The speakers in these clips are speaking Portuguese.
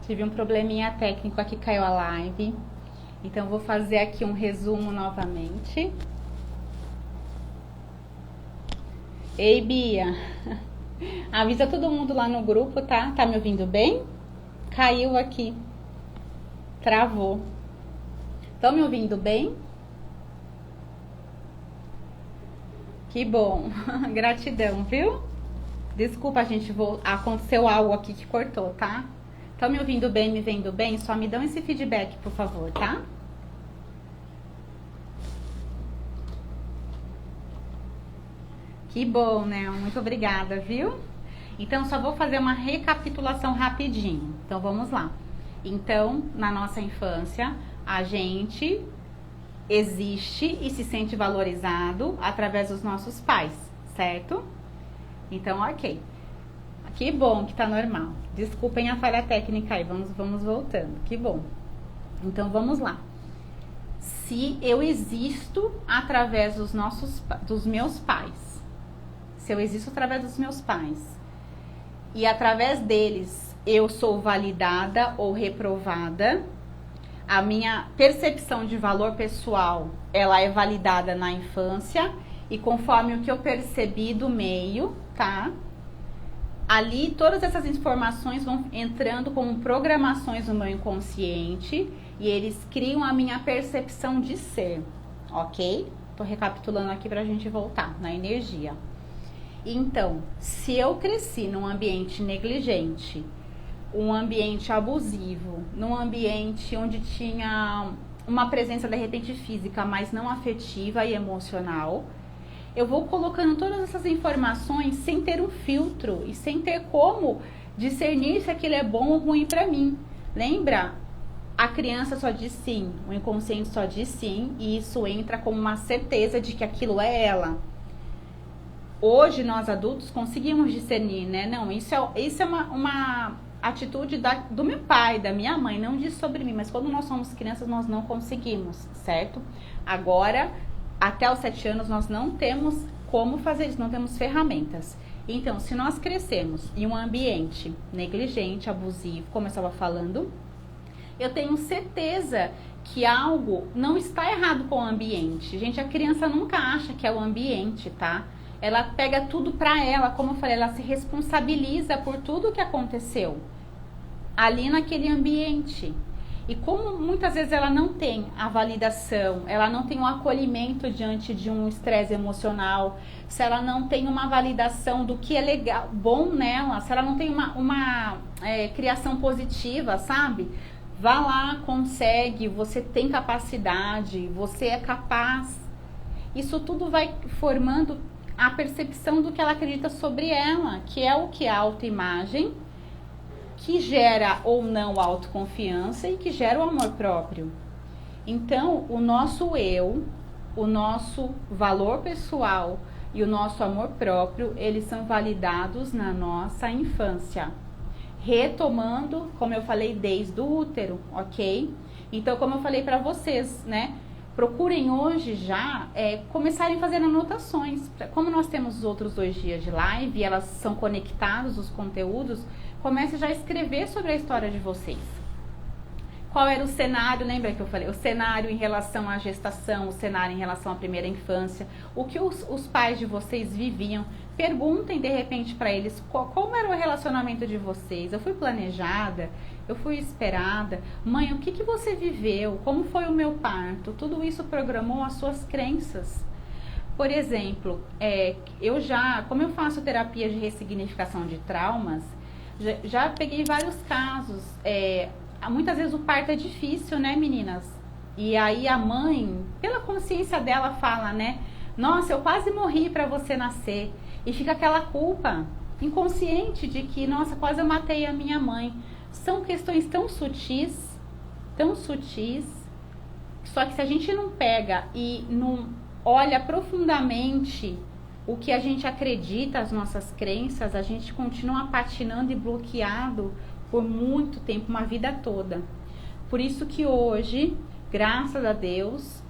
Tive um probleminha técnico aqui, caiu a live. Então, vou fazer aqui um resumo novamente. Ei, Bia. Avisa todo mundo lá no grupo, tá? Tá me ouvindo bem? Caiu aqui. Travou. Estão me ouvindo bem? Que bom. Gratidão, viu? Desculpa, gente, aconteceu algo aqui que cortou, tá? Estão me ouvindo bem, me vendo bem? Só me dão esse feedback, por favor, tá? Que bom, né? Muito obrigada, viu? Então, só vou fazer uma recapitulação rapidinho. Então, vamos lá. Então, na nossa infância, a gente existe e se sente valorizado através dos nossos pais, certo? Então, ok. Que bom que tá normal. Desculpem a falha técnica aí, vamos voltando. Que bom. Então, vamos lá. Se eu existo através dos meus pais, se eu existo através dos meus pais, e através deles eu sou validada ou reprovada, a minha percepção de valor pessoal, ela é validada na infância, e conforme o que eu percebi do meio, tá? Ali, todas essas informações vão entrando como programações no meu inconsciente, e eles criam a minha percepção de ser, ok? Tô recapitulando aqui pra gente voltar na energia. Então, se eu cresci num ambiente negligente, um ambiente abusivo, num ambiente onde tinha uma presença de repente física, mas não afetiva e emocional, eu vou colocando todas essas informações sem ter um filtro e sem ter como discernir se aquilo é bom ou ruim para mim. Lembra? A criança só diz sim, o inconsciente só diz sim, e isso entra como uma certeza de que aquilo é ela. Hoje, nós adultos conseguimos discernir, né? Não, isso é uma atitude do meu pai, da minha mãe, não diz sobre mim, mas quando nós somos crianças, nós não conseguimos, certo? Agora, até os 7 anos, nós não temos como fazer isso, não temos ferramentas. Então, se nós crescemos em um ambiente negligente, abusivo, como eu estava falando, eu tenho certeza que algo não está errado com o ambiente. Gente, a criança nunca acha que é o ambiente, tá? Ela pega tudo pra ela, como eu falei, ela se responsabiliza por tudo que aconteceu ali naquele ambiente. E como muitas vezes ela não tem a validação, ela não tem um acolhimento diante de um estresse emocional, se ela não tem uma validação do que é legal, bom nela, se ela não tem uma criação positiva, sabe? Vá lá, consegue, você tem capacidade, você é capaz. Isso tudo vai formando a percepção do que ela acredita sobre ela, que é o que é a autoimagem, que gera ou não autoconfiança e que gera o amor próprio. Então, o nosso eu, o nosso valor pessoal e o nosso amor próprio, eles são validados na nossa infância. Retomando, como eu falei, desde o útero, ok? Então, como eu falei para vocês, né? Procurem hoje já começarem a fazer anotações. Como nós temos os outros 2 dias de live e elas são conectados, os conteúdos, comece já a escrever sobre a história de vocês. Qual era o cenário, lembra que eu falei? O cenário em relação à gestação, o cenário em relação à primeira infância, o que os pais de vocês viviam. Perguntem de repente para eles como era o relacionamento de vocês. Eu fui planejada? Eu fui esperada? Mãe, o que você viveu? Como foi o meu parto? Tudo isso programou as suas crenças. Por exemplo, como eu faço terapia de ressignificação de traumas, já peguei vários casos. Muitas vezes o parto é difícil, né, meninas? E aí a mãe, pela consciência dela, fala, né? Nossa, eu quase morri para você nascer. E fica aquela culpa inconsciente de que, nossa, quase eu matei a minha mãe. São questões tão sutis, só que se a gente não pega e não olha profundamente o que a gente acredita, as nossas crenças, a gente continua patinando e bloqueado por muito tempo, uma vida toda. Por isso que hoje, graças a Deus,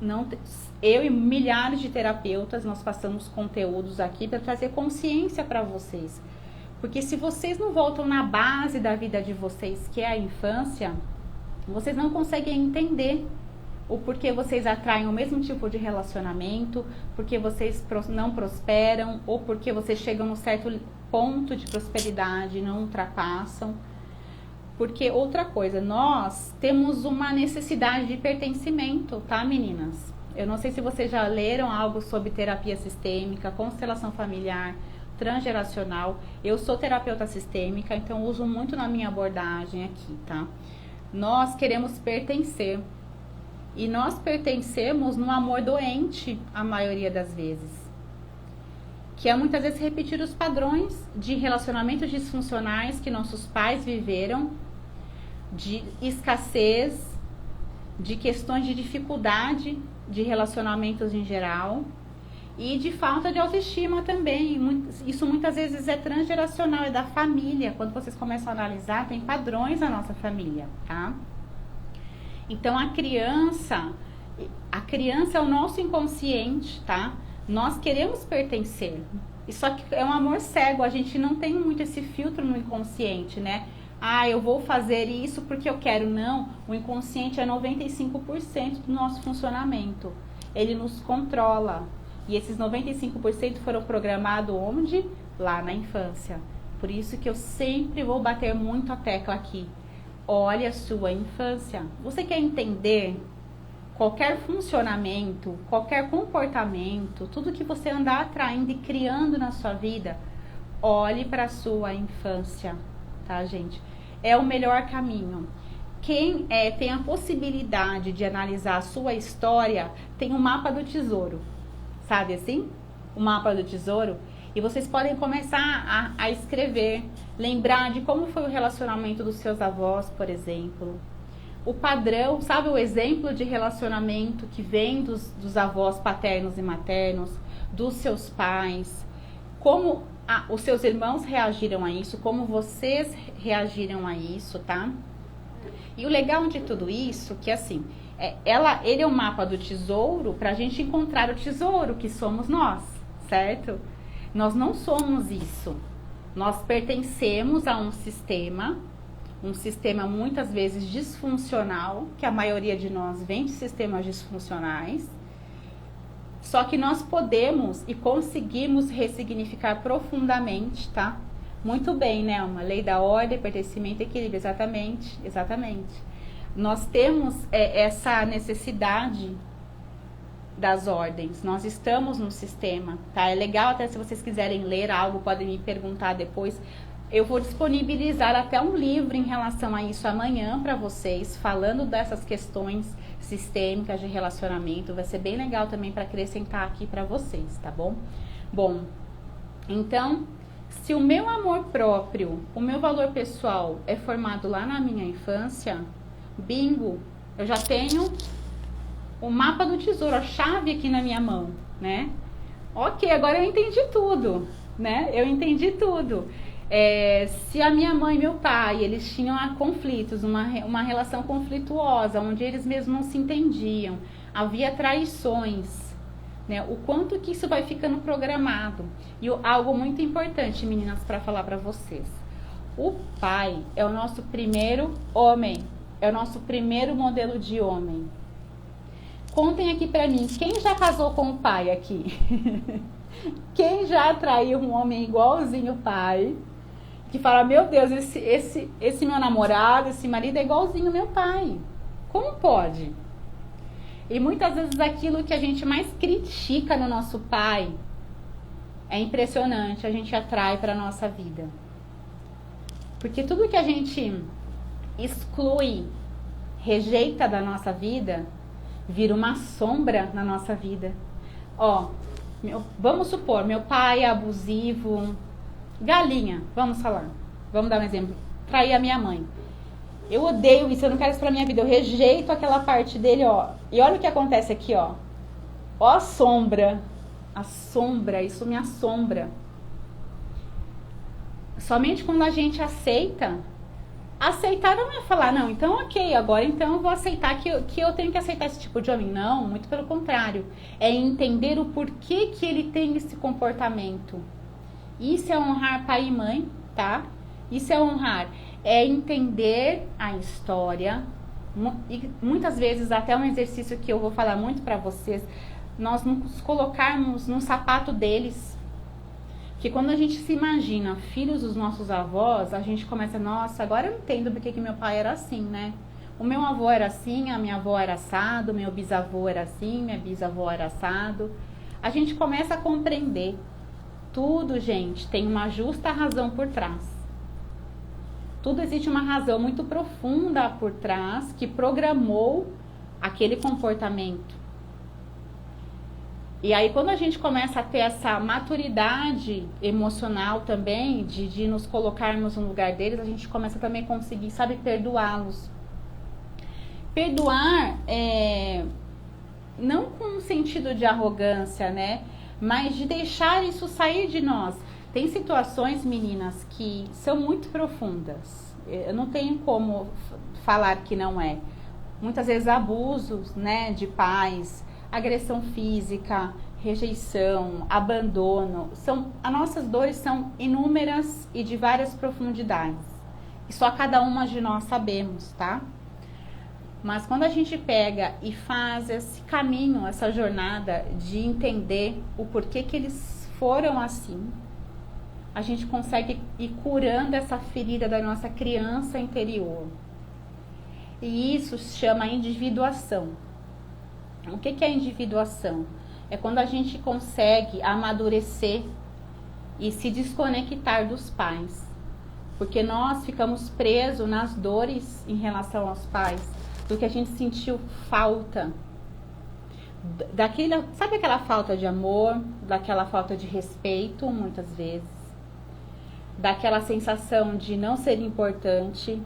eu e milhares de terapeutas, nós passamos conteúdos aqui para trazer consciência para vocês. Porque se vocês não voltam na base da vida de vocês, que é a infância, vocês não conseguem entender o porquê vocês atraem o mesmo tipo de relacionamento, porque vocês não prosperam, ou porque vocês chegam num certo ponto de prosperidade e não ultrapassam. Porque outra coisa, nós temos uma necessidade de pertencimento, tá, meninas? Eu não sei se vocês já leram algo sobre terapia sistêmica, constelação familiar, transgeracional. Eu sou terapeuta sistêmica, então uso muito na minha abordagem aqui, tá? Nós queremos pertencer. E nós pertencemos no amor doente, a maioria das vezes. Que é muitas vezes repetir os padrões de relacionamentos disfuncionais que nossos pais viveram, de escassez, de questões de dificuldade de relacionamentos em geral e de falta de autoestima também. Isso muitas vezes é transgeracional, é da família. Quando vocês começam a analisar, tem padrões na nossa família, tá? Então a criança é o nosso inconsciente, tá? Nós queremos pertencer. E só que é um amor cego, a gente não tem muito esse filtro no inconsciente, né? Ah, eu vou fazer isso porque eu quero. Não, o inconsciente é 95% do nosso funcionamento. Ele nos controla. E esses 95% foram programados onde? Lá na infância. Por isso que eu sempre vou bater muito a tecla aqui. Olha a sua infância. Você quer entender qualquer funcionamento, qualquer comportamento, tudo que você andar atraindo e criando na sua vida, olhe para a sua infância, tá, gente? É o melhor caminho. Quem tem a possibilidade de analisar a sua história, tem um mapa do tesouro, sabe assim? O mapa do tesouro. E vocês podem começar a escrever, lembrar de como foi o relacionamento dos seus avós, por exemplo. O padrão, sabe o exemplo de relacionamento que vem dos avós paternos e maternos, dos seus pais, como os seus irmãos reagiram a isso, como vocês reagiram a isso, tá? E o legal de tudo isso, que assim, ele é um mapa do tesouro para a gente encontrar o tesouro que somos nós, certo? Nós não somos isso. Nós pertencemos a um sistema muitas vezes disfuncional, que a maioria de nós vem de sistemas disfuncionais. Só que nós podemos e conseguimos ressignificar profundamente, tá? Muito bem, né? Uma lei da ordem, pertencimento e equilíbrio, exatamente, exatamente. Nós temos essa necessidade das ordens, nós estamos no sistema, tá? É legal até se vocês quiserem ler algo, podem me perguntar depois. Eu vou disponibilizar até um livro em relação a isso amanhã para vocês, falando dessas questões sistêmicas de relacionamento. Vai ser bem legal também para acrescentar aqui para vocês, tá bom? Bom, então, se o meu amor próprio, o meu valor pessoal é formado lá na minha infância, bingo, eu já tenho o mapa do tesouro, a chave aqui na minha mão, né? Ok, agora eu entendi tudo, né? Eu entendi tudo. Se a minha mãe e meu pai, eles tinham conflitos, uma relação conflituosa, onde eles mesmos não se entendiam, havia traições, né? O quanto que isso vai ficando programado. E algo muito importante, meninas, para falar para vocês. O pai é o nosso primeiro homem, é o nosso primeiro modelo de homem. Contem aqui pra mim, quem já casou com o pai aqui? Quem já atraiu um homem igualzinho o pai? Que fala, meu Deus, esse meu namorado, esse marido é igualzinho meu pai. Como pode? E muitas vezes aquilo que a gente mais critica no nosso pai é impressionante, a gente atrai para a nossa vida. Porque tudo que a gente exclui, rejeita da nossa vida, vira uma sombra na nossa vida. Ó, vamos supor, meu pai é abusivo, galinha, vamos falar, vamos dar um exemplo, trair a minha mãe. Eu odeio isso, eu não quero isso pra minha vida, eu rejeito aquela parte dele, ó. E olha o que acontece aqui, ó. Ó a sombra, isso me assombra. Somente quando a gente aceita, aceitar não é falar, não, então ok, agora então eu vou aceitar que eu tenho que aceitar esse tipo de homem. Não, muito pelo contrário. É entender o porquê que ele tem esse comportamento. Isso é honrar pai e mãe, tá? Isso é honrar, é entender a história. E muitas vezes, até um exercício que eu vou falar muito para vocês, nós nos colocarmos no sapato deles. Que quando a gente se imagina filhos dos nossos avós, a gente começa, nossa, agora eu entendo porque que meu pai era assim, né? O meu avô era assim, a minha avó era assado, meu bisavô era assim, minha bisavó era assado. A gente começa a compreender. Tudo, gente, tem uma justa razão por trás. Tudo existe uma razão muito profunda por trás que programou aquele comportamento. E aí, quando a gente começa a ter essa maturidade emocional também, de nos colocarmos no lugar deles, a gente começa também a conseguir, sabe, perdoá-los. Perdoar, não com um sentido de arrogância, né? Mas de deixar isso sair de nós. Tem situações, meninas, que são muito profundas. Eu não tenho como falar que não é. Muitas vezes abusos, né, de pais, agressão física, rejeição, abandono. As nossas dores são inúmeras e de várias profundidades. E só cada uma de nós sabemos, tá? Mas quando a gente pega e faz esse caminho, essa jornada de entender o porquê que eles foram assim, a gente consegue ir curando essa ferida da nossa criança interior. E isso se chama individuação. O que é individuação? É quando a gente consegue amadurecer e se desconectar dos pais. Porque nós ficamos presos nas dores em relação aos pais, do que a gente sentiu falta. Sabe aquela falta de amor, daquela falta de respeito, muitas vezes? Daquela sensação de não ser importante.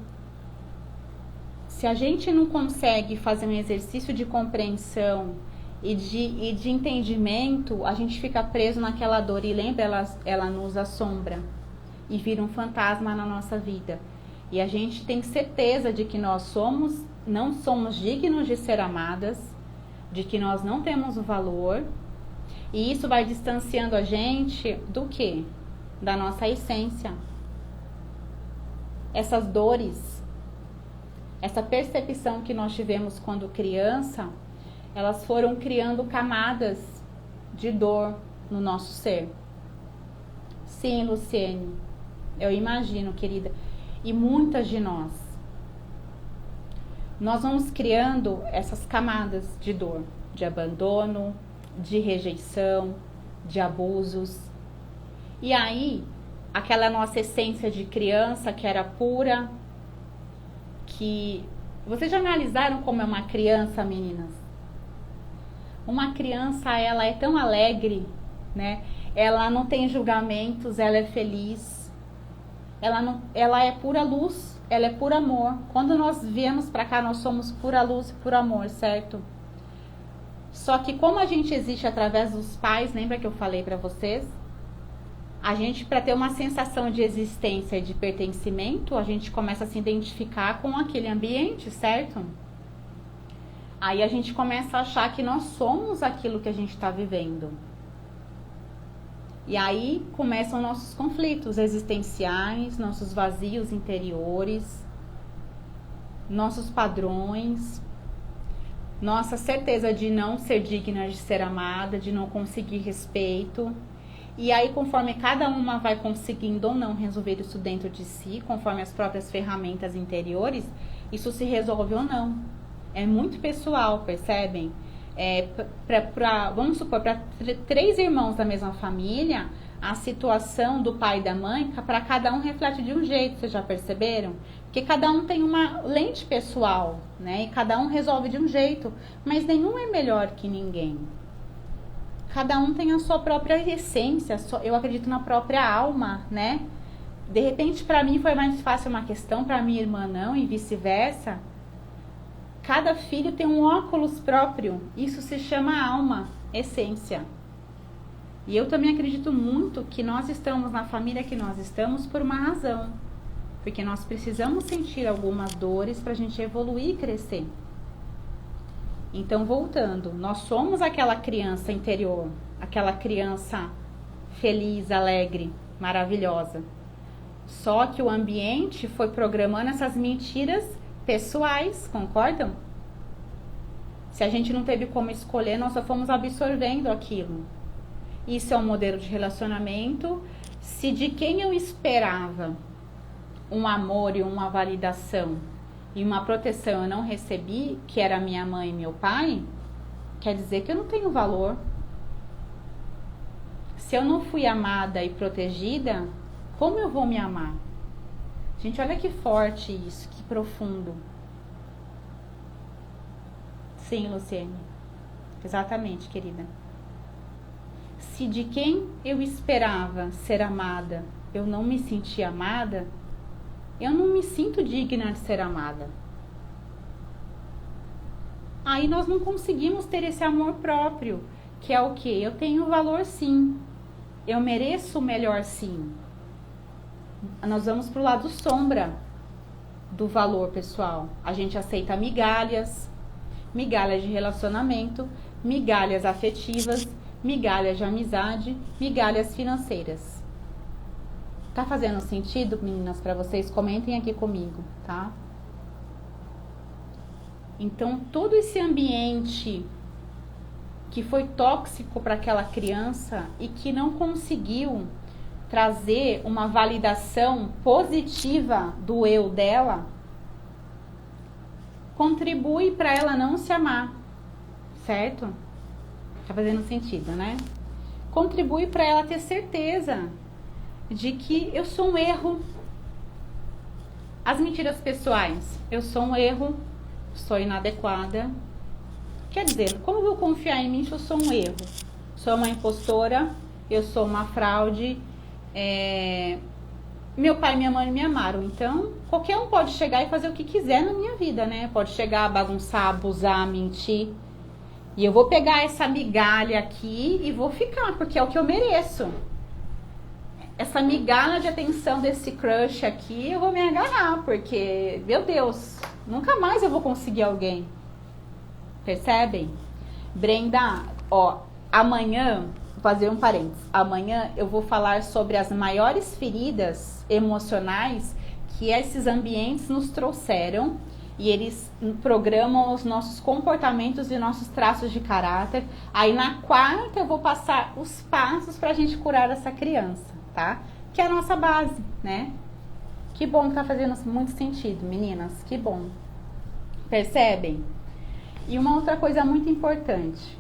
Se a gente não consegue fazer um exercício de compreensão e de entendimento, a gente fica preso naquela dor e lembra, ela nos assombra e vira um fantasma na nossa vida. E a gente tem certeza de que nós não somos dignos de ser amadas, de que nós não temos o valor, e isso vai distanciando a gente do quê? Da nossa essência. Essas dores, essa percepção que nós tivemos quando criança, elas foram criando camadas de dor no nosso ser. Sim, Luciene, eu imagino, querida, e muitas de nós vamos criando essas camadas de dor, de abandono, de rejeição, de abusos. E aí, aquela nossa essência de criança que era pura, que... Vocês já analisaram como é uma criança, meninas? Uma criança, ela é tão alegre, né? Ela não tem julgamentos, ela é feliz. Ela é pura luz, ela é puro amor. Quando nós viemos pra cá, nós somos pura luz e puro amor, certo? Só que como a gente existe através dos pais, lembra que eu falei pra vocês? A gente, para ter uma sensação de existência e de pertencimento, a gente começa a se identificar com aquele ambiente, certo? Aí a gente começa a achar que nós somos aquilo que a gente está vivendo. E aí começam nossos conflitos existenciais, nossos vazios interiores, nossos padrões, nossa certeza de não ser digna de ser amada, de não conseguir respeito. E aí, conforme cada uma vai conseguindo ou não resolver isso dentro de si, conforme as próprias ferramentas interiores, isso se resolve ou não. É muito pessoal, percebem? Vamos supor, para 3 irmãos da mesma família, a situação do pai e da mãe, para cada um reflete de um jeito, vocês já perceberam? Porque cada um tem uma lente pessoal, né? E cada um resolve de um jeito, mas nenhum é melhor que ninguém. Cada um tem a sua própria essência, eu acredito na própria alma, né? De repente, para mim foi mais fácil uma questão, para minha irmã não, e vice-versa. Cada filho tem um óculos próprio, isso se chama alma, essência. E eu também acredito muito que nós estamos na família que nós estamos por uma razão. Porque nós precisamos sentir algumas dores para a gente evoluir e crescer. Então, voltando, nós somos aquela criança interior, aquela criança feliz, alegre, maravilhosa. Só que o ambiente foi programando essas mentiras pessoais, concordam? Se a gente não teve como escolher, nós só fomos absorvendo aquilo. Isso é um modelo de relacionamento. Se de quem eu esperava um amor e uma validação e uma proteção eu não recebi, que era minha mãe e meu pai, quer dizer que eu não tenho valor. Se eu não fui amada e protegida, como eu vou me amar? Gente, olha que forte isso, que profundo. Sim, Luciene. Exatamente, querida. Se de quem eu esperava ser amada, eu não me senti amada, eu não me sinto digna de ser amada. Aí nós não conseguimos ter esse amor próprio, que é o quê? Eu tenho valor sim. Eu mereço o melhor sim. Nós vamos para o lado sombra do valor pessoal. A gente aceita migalhas, migalhas de relacionamento, migalhas afetivas, migalhas de amizade, migalhas financeiras. Tá fazendo sentido, meninas, para vocês? Comentem aqui comigo, tá? Então, todo esse ambiente que foi tóxico para aquela criança e que não conseguiu trazer uma validação positiva do eu dela, contribui para ela não se amar, certo? Tá fazendo sentido, né? Contribui para ela ter certeza de que eu sou um erro. As mentiras pessoais, eu sou um erro, sou inadequada. Quer dizer, como eu vou confiar em mim se eu sou um erro? Sou uma impostora, eu sou uma fraude, meu pai e minha mãe me amaram, então qualquer um pode chegar e fazer o que quiser na minha vida, né? Pode chegar, bagunçar, abusar, mentir. E eu vou pegar essa migalha aqui e vou ficar, porque é o que eu mereço. Essa migalha de atenção desse crush aqui, eu vou me agarrar, porque, meu Deus, nunca mais eu vou conseguir alguém. Percebem? Brenda, ó, amanhã, vou fazer um parênteses, amanhã eu vou falar sobre as maiores feridas emocionais que esses ambientes nos trouxeram e eles programam os nossos comportamentos e nossos traços de caráter. Aí na quarta eu vou passar os passos pra gente curar essa criança, tá? Que é a nossa base, né? Que bom que tá fazendo muito sentido, meninas, que bom. Percebem? E uma outra coisa muito importante.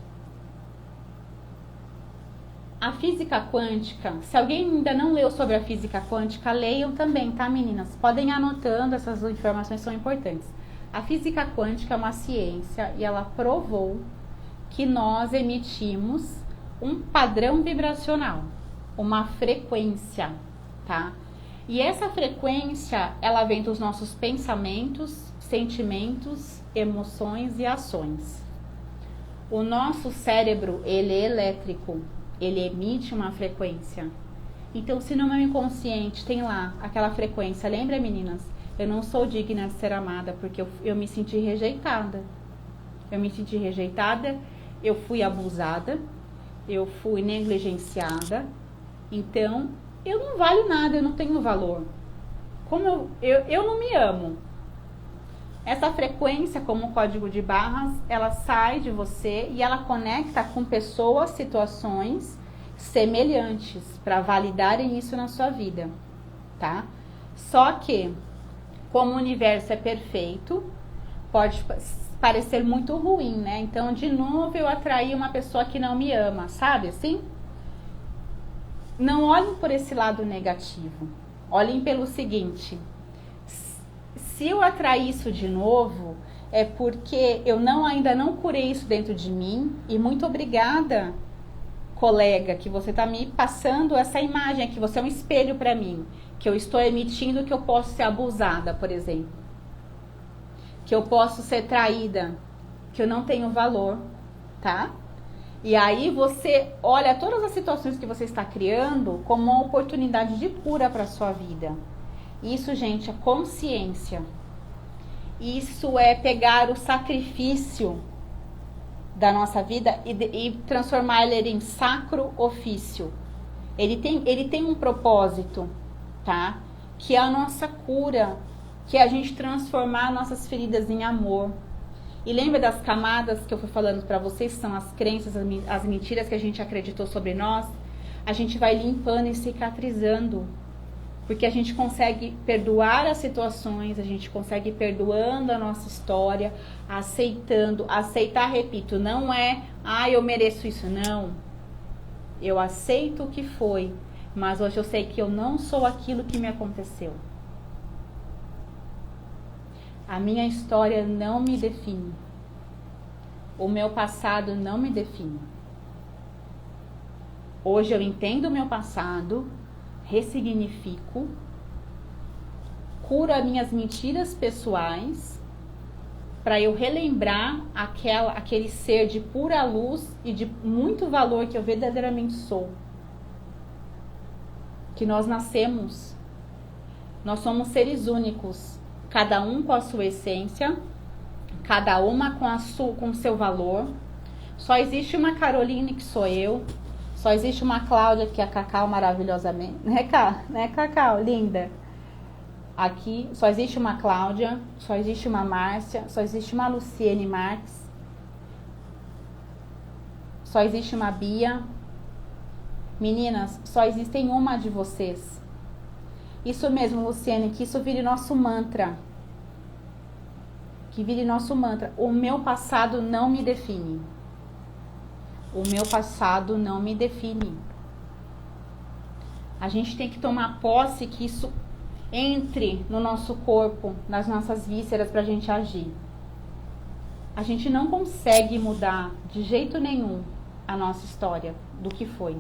A física quântica, se alguém ainda não leu sobre a física quântica, leiam também, tá, meninas? Podem ir anotando, essas informações são importantes. A física quântica é uma ciência e ela provou que nós emitimos um padrão vibracional, uma frequência, tá? E essa frequência, ela vem dos nossos pensamentos, sentimentos, emoções e ações. O nosso cérebro, ele é elétrico, ele emite uma frequência. Então, se no meu inconsciente tem lá aquela frequência, lembra, meninas? Eu não sou digna de ser amada porque eu me senti rejeitada. Eu me senti rejeitada, eu fui abusada, eu fui negligenciada. Então, eu não valho nada, eu não tenho valor. Como eu não me amo. Essa frequência, como código de barras, ela sai de você e ela conecta com pessoas, situações semelhantes para validarem isso na sua vida, tá? Só que, como o universo é perfeito, pode parecer muito ruim, né? Então, de novo, eu atraí uma pessoa que não me ama, sabe assim? Não olhem por esse lado negativo. Olhem pelo seguinte: se eu atrair isso de novo, é porque eu ainda não curei isso dentro de mim. E muito obrigada, colega, que você está me passando essa imagem, que você é um espelho para mim, que eu estou emitindo que eu posso ser abusada, por exemplo, que eu posso ser traída, que eu não tenho valor, tá? E aí você olha todas as situações que você está criando como uma oportunidade de cura para a sua vida. Isso, gente, é consciência. Isso é pegar o sacrifício da nossa vida e transformar ele em sacro ofício. Ele tem um propósito, tá? que é a nossa cura, que é a gente transformar nossas feridas em amor. E lembra das camadas que eu fui falando para vocês, que são as crenças, as mentiras que a gente acreditou sobre nós? A gente vai limpando e cicatrizando, porque a gente consegue perdoar as situações, a gente consegue ir perdoando a nossa história, aceitando. Aceitar, repito, não é, eu mereço isso, não. Eu aceito o que foi, mas hoje eu sei que eu não sou aquilo que me aconteceu. A minha história não me define. O meu passado não me define. Hoje eu entendo o meu passado, ressignifico, curo as minhas mentiras pessoais, para eu relembrar aquele ser de pura luz e de muito valor que eu verdadeiramente sou. Que nós nascemos, nós somos seres únicos, cada um com a sua essência, cada uma com o seu valor. Só existe uma Caroline, que sou eu. Só existe uma Cláudia, que é a Cacau maravilhosamente. Né, Cacau? Linda. Aqui só existe uma Cláudia, só existe uma Márcia, só existe uma Luciene Marques. Só existe uma Bia. Meninas, só existem uma de vocês. Isso mesmo, Luciene, que isso vire nosso mantra. Que vire nosso mantra. O meu passado não me define. O meu passado não me define. A gente tem que tomar posse que isso entre no nosso corpo, nas nossas vísceras, para a gente agir. A gente não consegue mudar de jeito nenhum a nossa história do que foi.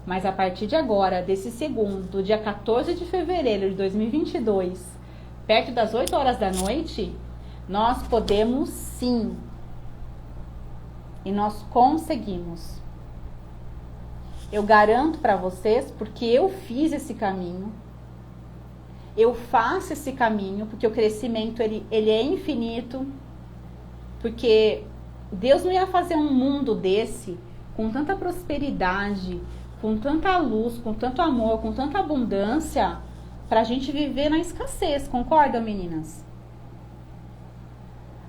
Mas a partir de agora, desse segundo, dia 14 de fevereiro de 2022, perto das 8 horas da noite, nós podemos sim. E nós conseguimos. Eu garanto para vocês, porque eu fiz esse caminho. Eu faço esse caminho, porque o crescimento ele é infinito. Porque Deus não ia fazer um mundo desse com tanta prosperidade, com tanta luz, com tanto amor, com tanta abundância, para a gente viver na escassez. Concordam, meninas?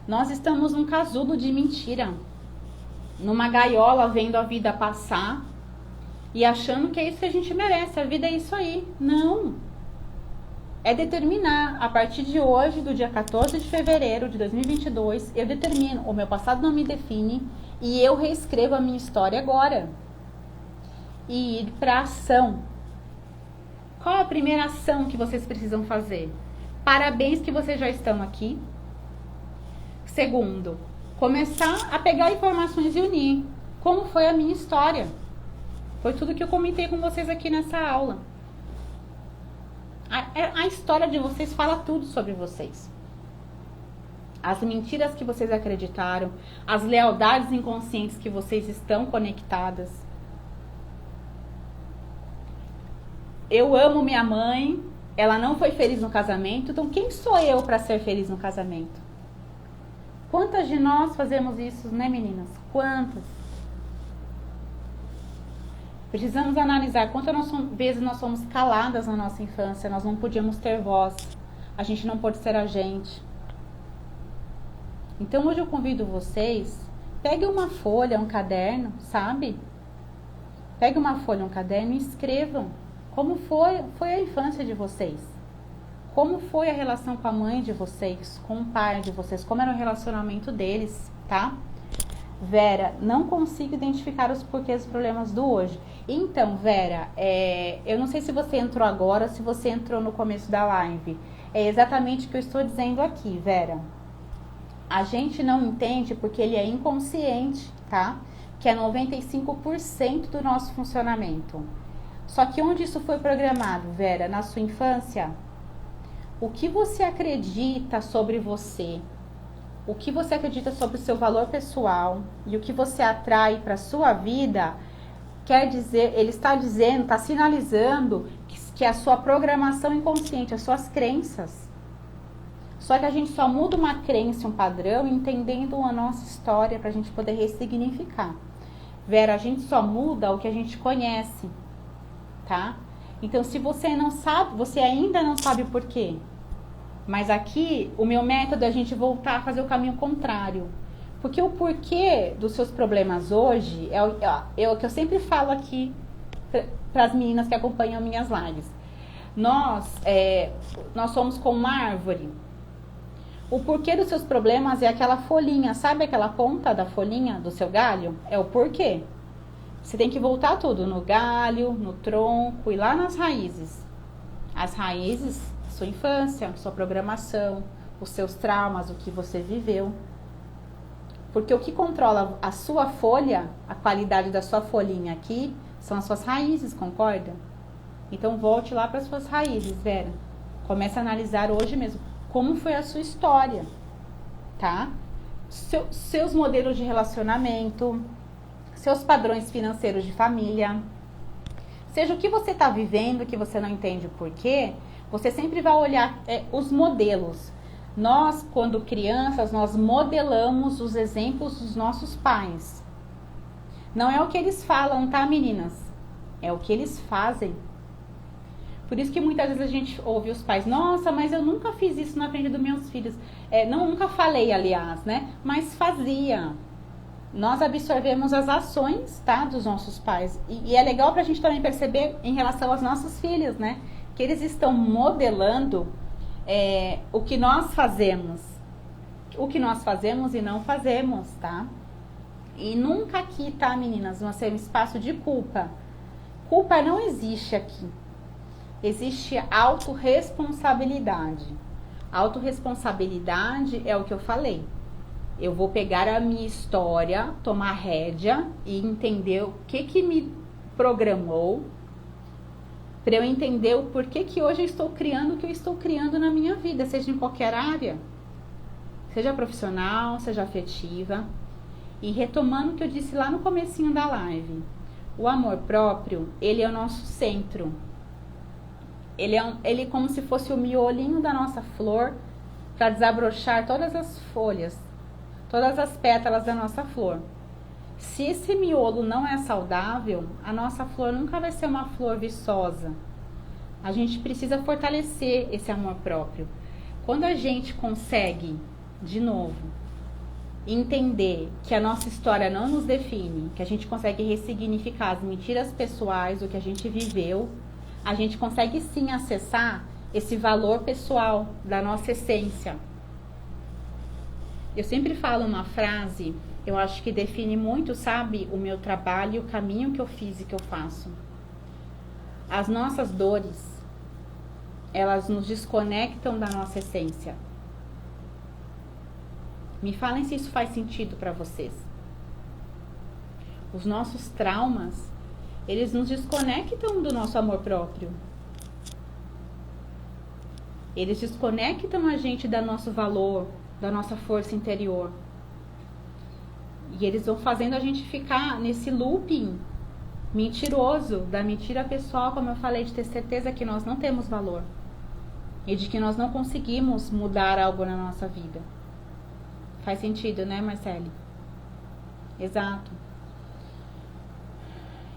Nós estamos num casulo de mentira, numa gaiola vendo a vida passar e achando que é isso que a gente merece, a vida é isso aí. Não. É determinar, a partir de hoje, do dia 14 de fevereiro de 2022, eu determino, o meu passado não me define e eu reescrevo a minha história agora. E ir para ação. Qual a primeira ação que vocês precisam fazer? Parabéns que vocês já estão aqui. Segundo, começar a pegar informações e unir. Como foi a minha história? Foi tudo que eu comentei com vocês aqui nessa aula. A história de vocês fala tudo sobre vocês. As mentiras que vocês acreditaram, as lealdades inconscientes que vocês estão conectadas. Eu amo minha mãe, ela não foi feliz no casamento, então quem sou eu para ser feliz no casamento? Quantas de nós fazemos isso, né, meninas? Quantas? Precisamos analisar quantas vezes nós fomos caladas na nossa infância, nós não podíamos ter voz, a gente não pôde ser a gente. Então hoje eu convido vocês, pegue uma folha, um caderno, sabe? Pegue uma folha, um caderno e escrevam como foi a infância de vocês. Como foi a relação com a mãe de vocês, com o pai de vocês, como era o relacionamento deles, tá? Vera, não consigo identificar os porquês dos problemas do hoje. Então, Vera, eu não sei se você entrou agora ou se você entrou no começo da live. É exatamente o que eu estou dizendo aqui, Vera. A gente não entende porque ele é inconsciente, tá? Que é 95% do nosso funcionamento. Só que onde isso foi programado, Vera? Na sua infância? O que você acredita sobre você? O que você acredita sobre o seu valor pessoal e o que você atrai para a sua vida, quer dizer, ele está dizendo, está sinalizando que é a sua programação inconsciente, as suas crenças. Só que a gente só muda uma crença, um padrão, entendendo a nossa história para a gente poder ressignificar. Vera, a gente só muda o que a gente conhece, tá? Então, se você não sabe, você ainda não sabe por quê. Mas aqui, o meu método é a gente voltar a fazer o caminho contrário. Porque o porquê dos seus problemas hoje é o que eu sempre falo aqui para as meninas que acompanham minhas lives. Nós somos como uma árvore. O porquê dos seus problemas é aquela folhinha, sabe aquela ponta da folhinha do seu galho? É o porquê. Você tem que voltar tudo no galho, no tronco e lá nas raízes. As raízes, sua infância, sua programação, os seus traumas, o que você viveu. Porque o que controla a sua folha, a qualidade da sua folhinha aqui, são as suas raízes, concorda? Então volte lá para as suas raízes, Vera. Comece a analisar hoje mesmo como foi a sua história, tá? Seus modelos de relacionamento, seus padrões financeiros de família. Seja o que você está vivendo, que você não entende o porquê, você sempre vai olhar os modelos. Nós, quando crianças, nós modelamos os exemplos dos nossos pais. Não é o que eles falam, tá, meninas? É o que eles fazem. Por isso que muitas vezes a gente ouve os pais, nossa, mas eu nunca fiz isso na frente dos meus filhos. Nunca falei, aliás, né? Mas fazia. Nós absorvemos as ações, tá, dos nossos pais. E é legal pra gente também perceber em relação aos nossos filhos, né? Que eles estão modelando o que nós fazemos. O que nós fazemos e não fazemos, tá? E nunca aqui, tá, meninas, vai ser um espaço de culpa. Culpa não existe aqui. Existe autorresponsabilidade. Autorresponsabilidade é o que eu falei. Eu vou pegar a minha história, tomar rédea e entender o que me programou, para eu entender o porquê que hoje eu estou criando o que eu estou criando na minha vida, seja em qualquer área, seja profissional, seja afetiva. E retomando o que eu disse lá no comecinho da live, o amor próprio, ele é o nosso centro. Ele é como se fosse o miolinho da nossa flor para desabrochar todas as folhas, todas as pétalas da nossa flor. Se esse miolo não é saudável, a nossa flor nunca vai ser uma flor viçosa. A gente precisa fortalecer esse amor próprio. Quando a gente consegue, de novo, entender que a nossa história não nos define, que a gente consegue ressignificar as mentiras pessoais, o que a gente viveu, a gente consegue sim acessar esse valor pessoal da nossa essência. Eu sempre falo uma frase, eu acho que define muito, sabe, o meu trabalho e o caminho que eu fiz e que eu faço. As nossas dores, elas nos desconectam da nossa essência. Me falem se isso faz sentido para vocês. Os nossos traumas, eles nos desconectam do nosso amor próprio. Eles desconectam a gente do nosso valor, da nossa força interior. E eles vão fazendo a gente ficar nesse looping mentiroso, da mentira pessoal, como eu falei, de ter certeza que nós não temos valor. E de que nós não conseguimos mudar algo na nossa vida. Faz sentido, né, Marcele? Exato.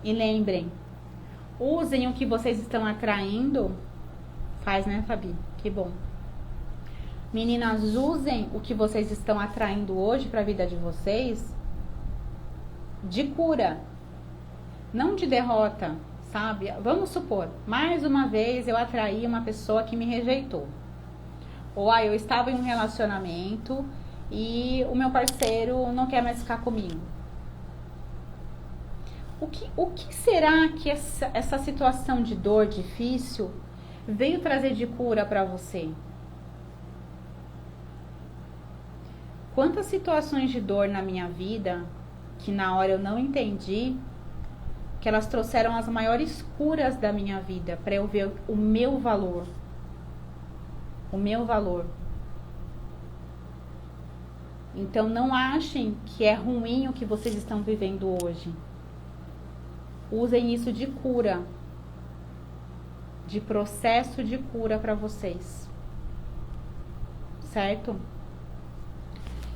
E lembrem, usem o que vocês estão atraindo. Faz, né, Fabi? Que bom. Meninas, usem o que vocês estão atraindo hoje para a vida de vocês de cura, não de derrota, sabe? Vamos supor, mais uma vez eu atraí uma pessoa que me rejeitou. Ou eu estava em um relacionamento e o meu parceiro não quer mais ficar comigo. O que será que essa situação de dor difícil veio trazer de cura para você? Quantas situações de dor na minha vida, que na hora eu não entendi, que elas trouxeram as maiores curas da minha vida, para eu ver o meu valor. O meu valor. Então não achem que é ruim o que vocês estão vivendo hoje. Usem isso de cura, de processo de cura para vocês. Certo?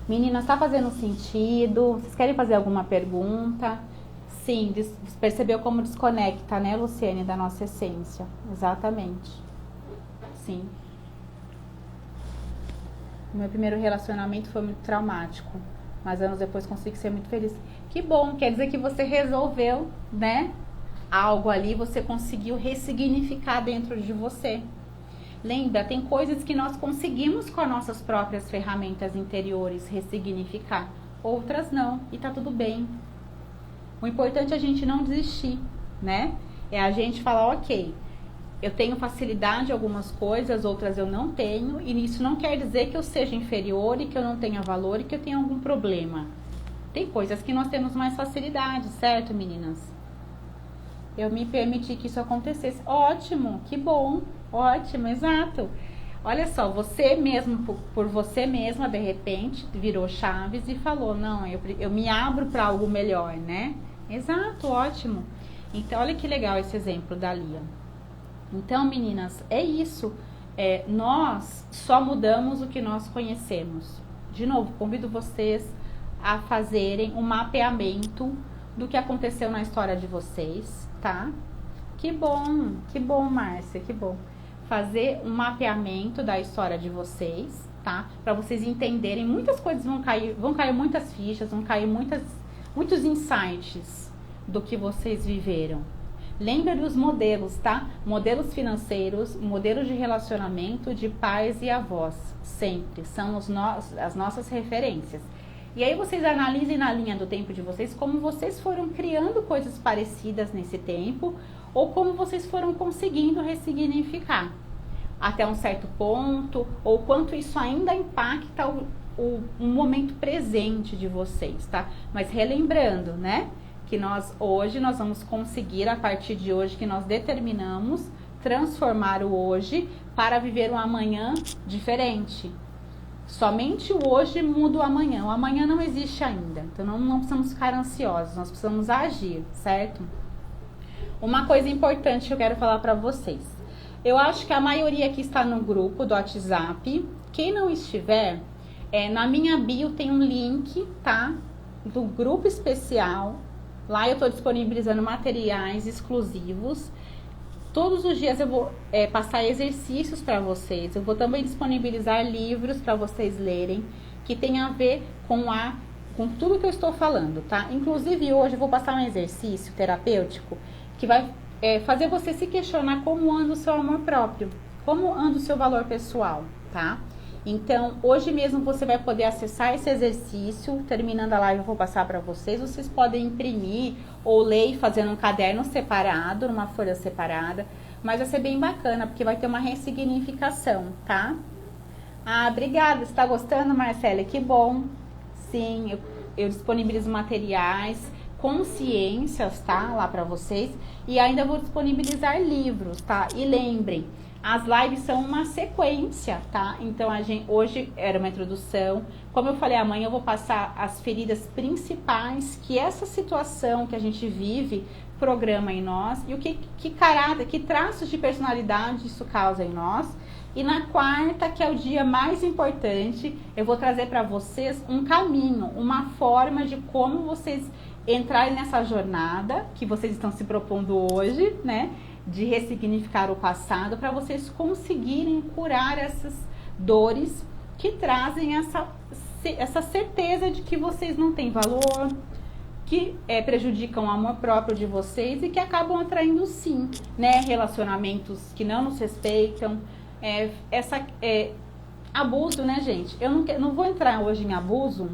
Meninas, tá fazendo sentido? Vocês querem fazer alguma pergunta? Sim, percebeu como desconecta, né, Luciene, da nossa essência. Exatamente. Sim. O meu primeiro relacionamento foi muito traumático, mas anos depois consegui ser muito feliz. Que bom, quer dizer que você resolveu, né, algo ali, você conseguiu ressignificar dentro de você. Lembra, tem coisas que nós conseguimos com as nossas próprias ferramentas interiores ressignificar, outras não, e tá tudo bem. O importante é a gente não desistir, né? É a gente falar, ok, eu tenho facilidade em algumas coisas, outras eu não tenho, e isso não quer dizer que eu seja inferior e que eu não tenha valor e que eu tenha algum problema. Tem coisas que nós temos mais facilidade, certo, meninas? Eu me permiti que isso acontecesse. Ótimo, que bom, ótimo, exato. Olha só, você mesmo, por você mesma, de repente, virou chaves e falou, não, eu me abro para algo melhor, né? Exato, ótimo. Então, olha que legal esse exemplo da Lia. Então, meninas, é isso. Nós só mudamos o que nós conhecemos. De novo, convido vocês a fazerem um mapeamento do que aconteceu na história de vocês, tá? Que bom, Márcia, que bom. Fazer um mapeamento da história de vocês, tá? Para vocês entenderem, muitas coisas vão cair muitas fichas, vão cair muitos insights do que vocês viveram. Lembre dos modelos, tá? Modelos financeiros, modelos de relacionamento de pais e avós, sempre, são as nossas referências. E aí vocês analisem na linha do tempo de vocês como vocês foram criando coisas parecidas nesse tempo ou como vocês foram conseguindo ressignificar até um certo ponto, ou quanto isso ainda impacta o momento presente de vocês, tá? Mas relembrando, né? Que hoje nós vamos conseguir, a partir de hoje que nós determinamos, transformar o hoje para viver um amanhã diferente. Somente o hoje muda o amanhã. O amanhã não existe ainda. Então não precisamos ficar ansiosos, nós precisamos agir, certo? Uma coisa importante que eu quero falar para vocês. Eu acho que a maioria aqui está no grupo do WhatsApp. Quem não estiver, na minha bio tem um link, tá? Do grupo especial. Lá eu estou disponibilizando materiais exclusivos. Todos os dias eu vou passar exercícios para vocês. Eu vou também disponibilizar livros para vocês lerem, que tem a ver com tudo que eu estou falando, tá? Inclusive hoje eu vou passar um exercício terapêutico que vai fazer você se questionar como anda o seu amor próprio, como anda o seu valor pessoal, tá? Então, hoje mesmo você vai poder acessar esse exercício. Terminando a live eu vou passar para vocês. Vocês podem imprimir ou ler e fazer num caderno separado, numa folha separada. Mas vai ser bem bacana, porque vai ter uma ressignificação, tá? Ah, obrigada. Você tá gostando, Marcela? Que bom. Sim, eu disponibilizo materiais, consciências, tá? Lá para vocês. E ainda vou disponibilizar livros, tá? E lembrem, as lives são uma sequência, tá? Então, hoje era uma introdução. Como eu falei, amanhã eu vou passar as feridas principais que essa situação que a gente vive programa em nós. E o que caráter, que traços de personalidade isso causa em nós. E na quarta, que é o dia mais importante, eu vou trazer para vocês um caminho, uma forma de como vocês entrarem nessa jornada que vocês estão se propondo hoje, né? De ressignificar o passado, para vocês conseguirem curar essas dores que trazem essa certeza de que vocês não têm valor, que prejudicam o amor próprio de vocês e que acabam atraindo sim, né, relacionamentos que não nos respeitam, abuso, né, gente? Eu não vou entrar hoje em abuso,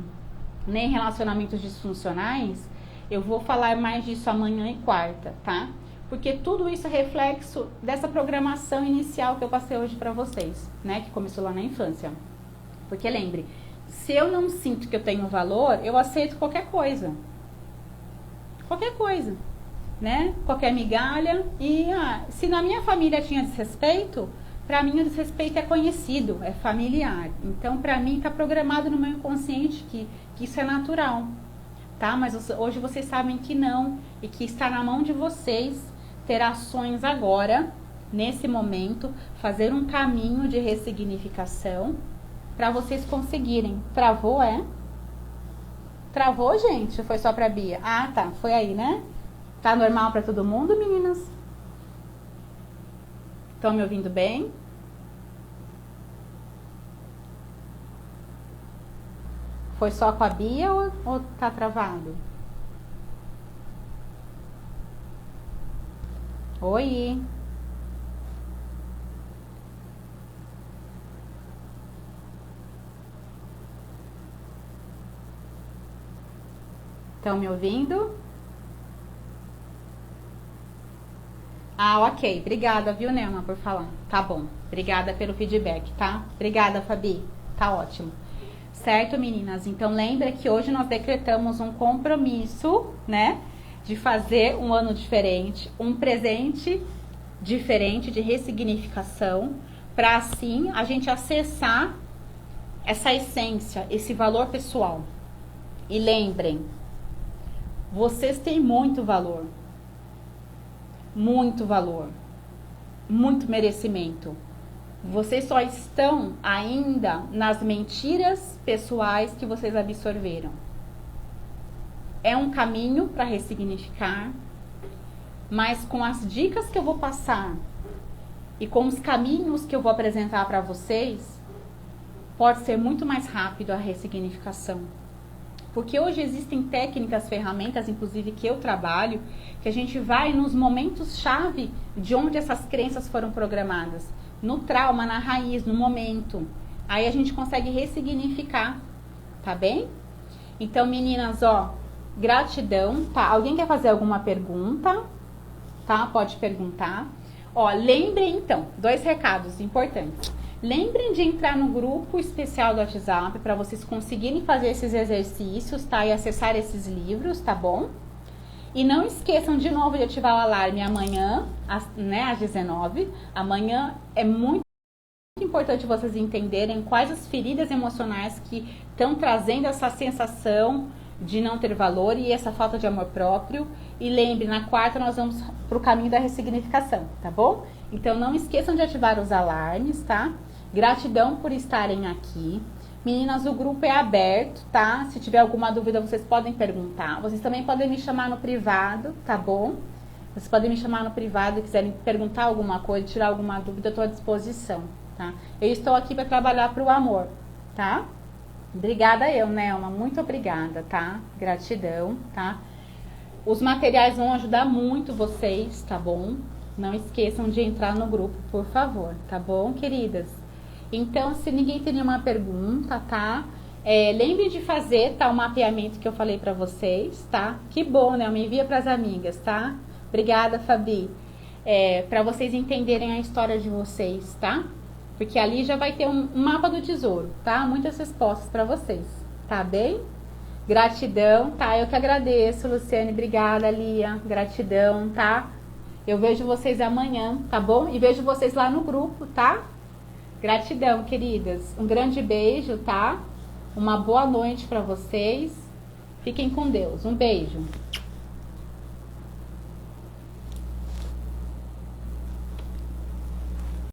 nem em relacionamentos disfuncionais. Eu vou falar mais disso amanhã e quarta, tá? Porque tudo isso é reflexo dessa programação inicial que eu passei hoje para vocês, né? Que começou lá na infância. Porque lembre, se eu não sinto que eu tenho valor, eu aceito qualquer coisa. Qualquer coisa, né? Qualquer migalha. E se na minha família tinha desrespeito, para mim o desrespeito é conhecido, é familiar. Então, para mim, está programado no meu inconsciente que isso é natural, tá? Mas hoje vocês sabem que não, e que está na mão de vocês ter ações agora, nesse momento, fazer um caminho de ressignificação para vocês conseguirem. Travou, Travou, gente? Foi só pra Bia? Ah, tá. Foi aí, né? Tá normal para todo mundo, meninas? Estão me ouvindo bem? Foi só com a Bia ou tá travado? Oi. Estão me ouvindo? Ah, ok. Obrigada, viu, Nelma, por falar. Tá bom. Obrigada pelo feedback, tá? Obrigada, Fabi. Tá ótimo. Certo, meninas? Então, lembra que hoje nós decretamos um compromisso, né? De fazer um ano diferente, um presente diferente de ressignificação, para assim a gente acessar essa essência, esse valor pessoal. E lembrem, vocês têm muito valor, muito merecimento. Vocês só estão ainda nas mentiras pessoais que vocês absorveram. É um caminho para ressignificar, mas com as dicas que eu vou passar e com os caminhos que eu vou apresentar para vocês, pode ser muito mais rápido a ressignificação. Porque hoje existem técnicas, ferramentas, inclusive que eu trabalho, que a gente vai nos momentos-chave de onde essas crenças foram programadas. No trauma, na raiz, no momento. Aí a gente consegue ressignificar, tá bem? Então, meninas, ó, gratidão, tá? Alguém quer fazer alguma pergunta? Tá? Pode perguntar. Ó, lembrem então, 2 recados importantes. Lembrem de entrar no grupo especial do WhatsApp para vocês conseguirem fazer esses exercícios, tá? E acessar esses livros, tá bom? E não esqueçam de novo de ativar o alarme amanhã, às 19. Amanhã é muito importante vocês entenderem quais as feridas emocionais que estão trazendo essa sensação de não ter valor e essa falta de amor próprio. E lembre, na quarta nós vamos para o caminho da ressignificação, tá bom? Então não esqueçam de ativar os alarmes, tá? Gratidão por estarem aqui. Meninas, o grupo é aberto, tá? Se tiver alguma dúvida, vocês podem perguntar. Vocês também podem me chamar no privado, tá bom? Vocês podem me chamar no privado e quiserem perguntar alguma coisa, tirar alguma dúvida, eu estou à disposição, tá? Eu estou aqui para trabalhar para o amor, tá? Obrigada eu, Nelma, muito obrigada, tá? Gratidão, tá? Os materiais vão ajudar muito vocês, tá bom? Não esqueçam de entrar no grupo, por favor, tá bom, queridas? Então, se ninguém tem nenhuma pergunta, tá? Lembrem de fazer, tá? O mapeamento que eu falei pra vocês, tá? Que bom, né? Me envia pras amigas, tá? Obrigada, Fabi. Pra vocês entenderem a história de vocês, tá? Porque ali já vai ter um mapa do tesouro, tá? Muitas respostas pra vocês, tá bem? Gratidão, tá? Eu que agradeço, Luciane. Obrigada, Lia. Gratidão, tá? Eu vejo vocês amanhã, tá bom? E vejo vocês lá no grupo, tá? Gratidão, queridas. Um grande beijo, tá? Uma boa noite pra vocês. Fiquem com Deus. Um beijo.